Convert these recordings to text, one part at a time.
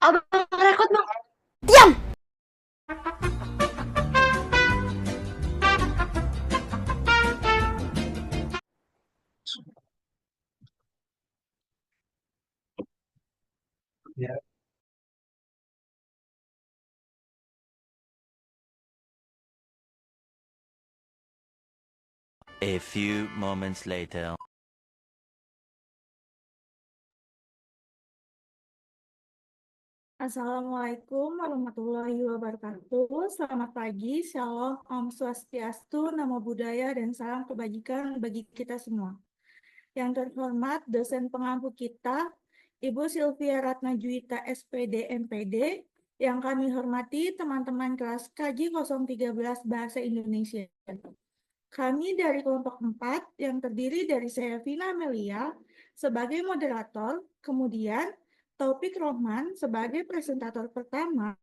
Abang rekod bang. Diam. Ya. A few moments later. Assalamualaikum warahmatullahi wabarakatuh. Selamat pagi, Shalom, Om Swastiastu, Namo Buddhaya, dan salam kebajikan bagi kita semua. Yang terhormat dosen pengampu kita, Ibu Sylvia Ratnajuwita SPD MPD, yang kami hormati teman-teman kelas KJ 013 Bahasa Indonesia. Kami dari kelompok 4 yang terdiri dari saya Vina Amelia sebagai moderator, kemudian Taufik Rohman sebagai presentator pertama,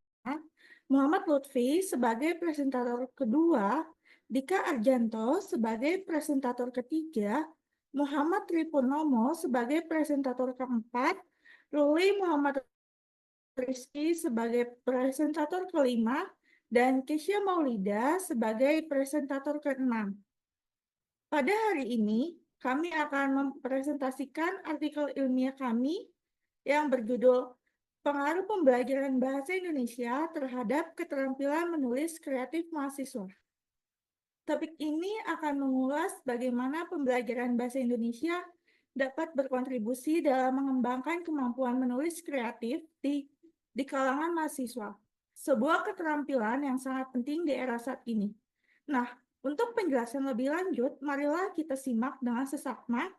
Muhammad Lutfi sebagai presentator kedua, Dika Arjanto sebagai presentator ketiga, Muhammad Tripurnomo sebagai presentator keempat, Ruli Muhammad Rizky sebagai presentator kelima, dan Kesya Maulida sebagai presentator keenam. Pada hari ini, kami akan mempresentasikan artikel ilmiah kami yang berjudul Pengaruh Pembelajaran Bahasa Indonesia terhadap Keterampilan Menulis Kreatif Mahasiswa. Topik ini akan mengulas bagaimana pembelajaran bahasa Indonesia dapat berkontribusi dalam mengembangkan kemampuan menulis kreatif di kalangan mahasiswa. Sebuah keterampilan yang sangat penting di era saat ini. Nah, untuk penjelasan lebih lanjut, marilah kita simak dengan seksama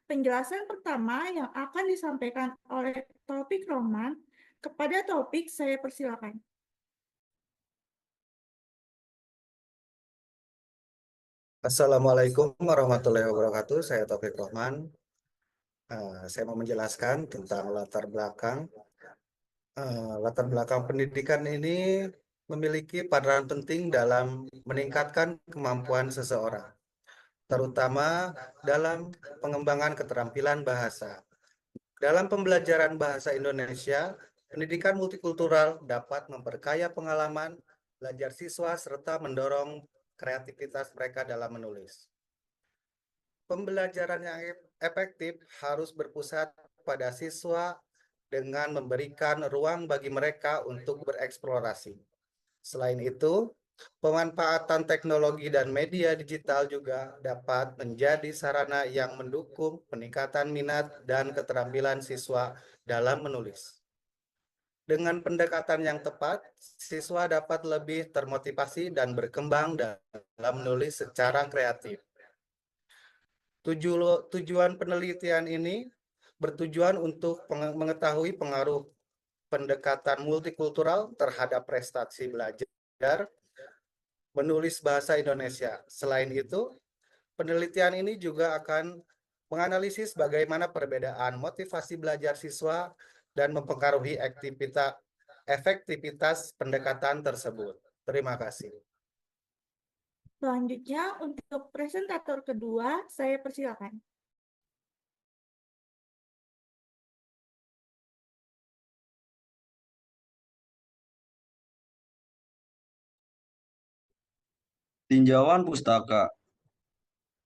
penjelasan pertama yang akan disampaikan oleh Taufik Rohman. Kepada Taufik, saya persilakan. Assalamualaikum warahmatullahi wabarakatuh. Saya Taufik Rohman. Saya mau menjelaskan tentang latar belakang pendidikan ini memiliki peranan penting dalam meningkatkan kemampuan seseorang, terutama dalam pengembangan keterampilan bahasa. Dalam pembelajaran bahasa Indonesia, pendidikan multikultural dapat memperkaya pengalaman belajar siswa serta mendorong kreativitas mereka dalam menulis. Pembelajaran yang efektif harus berpusat pada siswa dengan memberikan ruang bagi mereka untuk bereksplorasi. Selain itu, pemanfaatan teknologi dan media digital juga dapat menjadi sarana yang mendukung peningkatan minat dan keterampilan siswa dalam menulis. Dengan pendekatan yang tepat, siswa dapat lebih termotivasi dan berkembang dalam menulis secara kreatif. Tujuan penelitian ini bertujuan untuk mengetahui pengaruh pendekatan multikultural terhadap prestasi belajar menulis bahasa Indonesia. Selain itu, penelitian ini juga akan menganalisis bagaimana perbedaan motivasi belajar siswa dan mempengaruhi efektivitas pendekatan tersebut. Terima kasih. Selanjutnya, untuk presentator kedua, saya persilakan. Tinjauan Pustaka.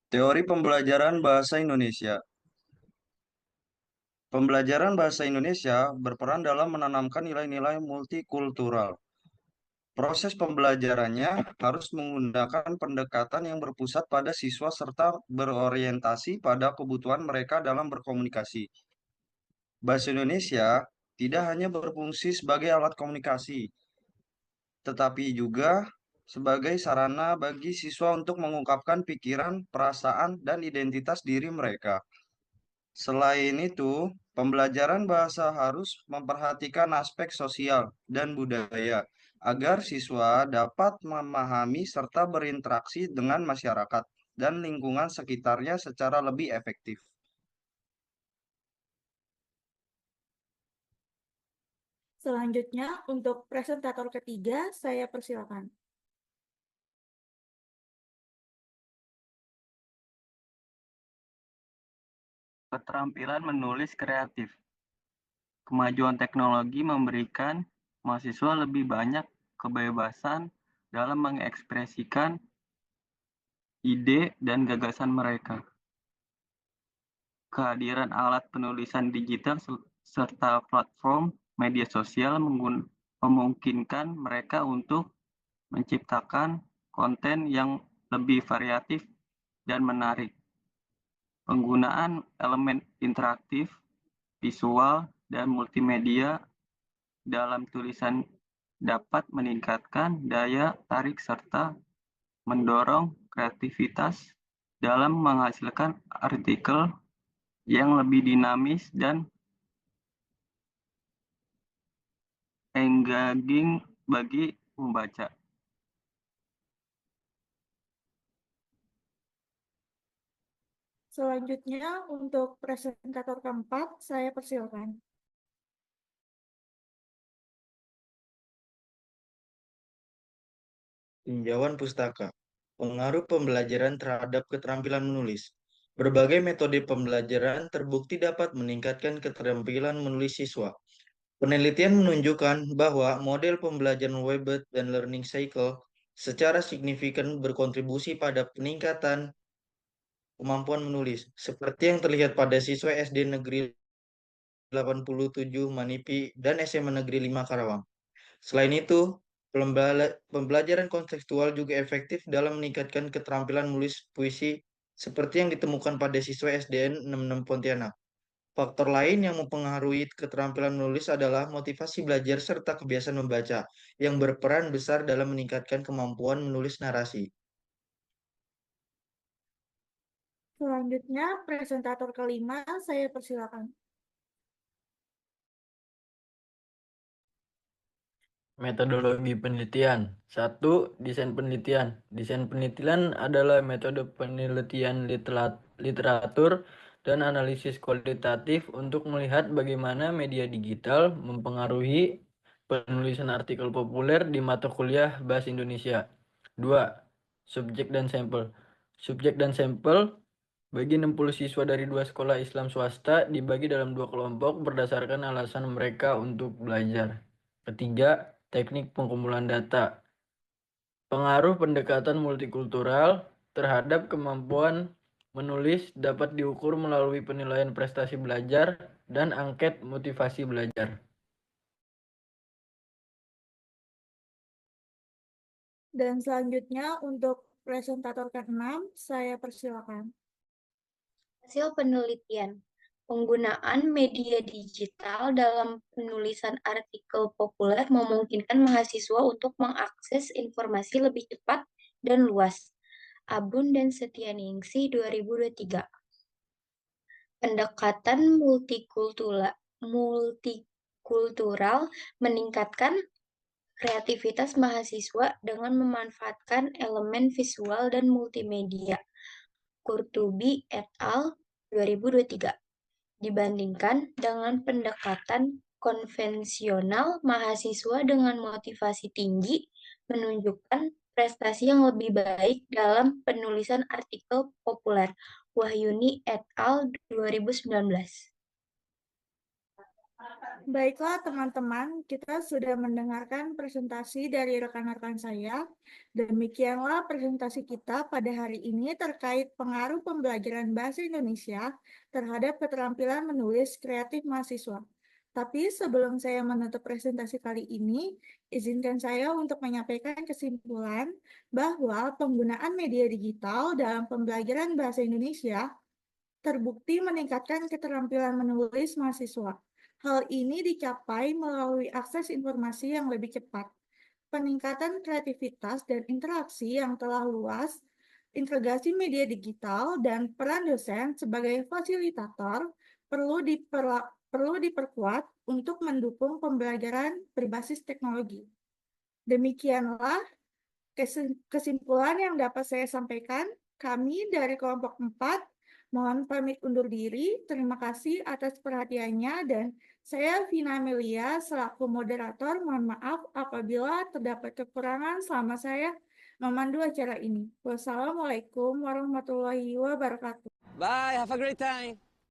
Teori Pembelajaran Bahasa Indonesia. Pembelajaran bahasa Indonesia berperan dalam menanamkan nilai-nilai multikultural. Proses pembelajarannya harus menggunakan pendekatan yang berpusat pada siswa serta berorientasi pada kebutuhan mereka dalam berkomunikasi. Bahasa Indonesia tidak hanya berfungsi sebagai alat komunikasi, tetapi juga sebagai sarana bagi siswa untuk mengungkapkan pikiran, perasaan, dan identitas diri mereka. Selain itu, pembelajaran bahasa harus memperhatikan aspek sosial dan budaya agar siswa dapat memahami serta berinteraksi dengan masyarakat dan lingkungan sekitarnya secara lebih efektif. Selanjutnya, untuk presentator ketiga, saya persilakan. Keterampilan menulis kreatif. Kemajuan teknologi memberikan mahasiswa lebih banyak kebebasan dalam mengekspresikan ide dan gagasan mereka. Kehadiran alat penulisan digital serta platform media sosial memungkinkan mereka untuk menciptakan konten yang lebih variatif dan menarik. Penggunaan elemen interaktif, visual, dan multimedia dalam tulisan dapat meningkatkan daya tarik serta mendorong kreativitas dalam menghasilkan artikel yang lebih dinamis dan engaging bagi pembaca. Selanjutnya, untuk presentator keempat, saya persilakan. Tinjauan pustaka. Pengaruh pembelajaran terhadap keterampilan menulis. Berbagai metode pembelajaran terbukti dapat meningkatkan keterampilan menulis siswa. Penelitian menunjukkan bahwa model pembelajaran Webber dan Learning Cycle secara signifikan berkontribusi pada peningkatan kemampuan menulis, seperti yang terlihat pada siswa SD Negeri 87 Manipi dan SMA Negeri 5 Karawang. Selain itu, pembelajaran kontekstual juga efektif dalam meningkatkan keterampilan menulis puisi seperti yang ditemukan pada siswa SDN 66 Pontianak. Faktor lain yang mempengaruhi keterampilan menulis adalah motivasi belajar serta kebiasaan membaca, yang berperan besar dalam meningkatkan kemampuan menulis narasi. Selanjutnya, presentator kelima, saya persilakan. Metodologi penelitian. 1. Desain penelitian. Desain penelitian adalah metode penelitian literatur dan analisis kualitatif untuk melihat bagaimana media digital mempengaruhi penulisan artikel populer di mata kuliah Bahasa Indonesia. 2. Subjek dan sampel. Subjek dan sampel bagi 60 siswa dari 2 sekolah Islam swasta dibagi dalam 2 kelompok berdasarkan alasan mereka untuk belajar. Ketiga, teknik pengumpulan data. Pengaruh pendekatan multikultural terhadap kemampuan menulis dapat diukur melalui penilaian prestasi belajar dan angket motivasi belajar. Dan selanjutnya, untuk presentator ke-6, saya persilakan. Hasil penelitian. Penggunaan media digital dalam penulisan artikel populer memungkinkan mahasiswa untuk mengakses informasi lebih cepat dan luas. Abun dan Setianingsih 2023. Pendekatan multikultural meningkatkan kreativitas mahasiswa dengan memanfaatkan elemen visual dan multimedia. Qurtubi et al. 2023. Dibandingkan dengan pendekatan konvensional, mahasiswa dengan motivasi tinggi menunjukkan prestasi yang lebih baik dalam penulisan artikel populer. Wahyuni et al. 2019. Baiklah teman-teman, kita sudah mendengarkan presentasi dari rekan-rekan saya. Demikianlah presentasi kita pada hari ini terkait pengaruh pembelajaran bahasa Indonesia terhadap keterampilan menulis kreatif mahasiswa. Tapi sebelum saya menutup presentasi kali ini, izinkan saya untuk menyampaikan kesimpulan bahwa penggunaan media digital dalam pembelajaran bahasa Indonesia terbukti meningkatkan keterampilan menulis mahasiswa. Hal ini dicapai melalui akses informasi yang lebih cepat, peningkatan kreativitas dan interaksi yang telah luas, integrasi media digital, dan peran dosen sebagai fasilitator perlu diperkuat untuk mendukung pembelajaran berbasis teknologi. Demikianlah kesimpulan yang dapat saya sampaikan. Kami dari kelompok 4 mohon pamit undur diri. Terima kasih atas perhatiannya dan saya Vina Amelia selaku moderator. Mohon maaf apabila terdapat kekurangan selama saya memandu acara ini. Wassalamualaikum warahmatullahi wabarakatuh. Bye, have a great time.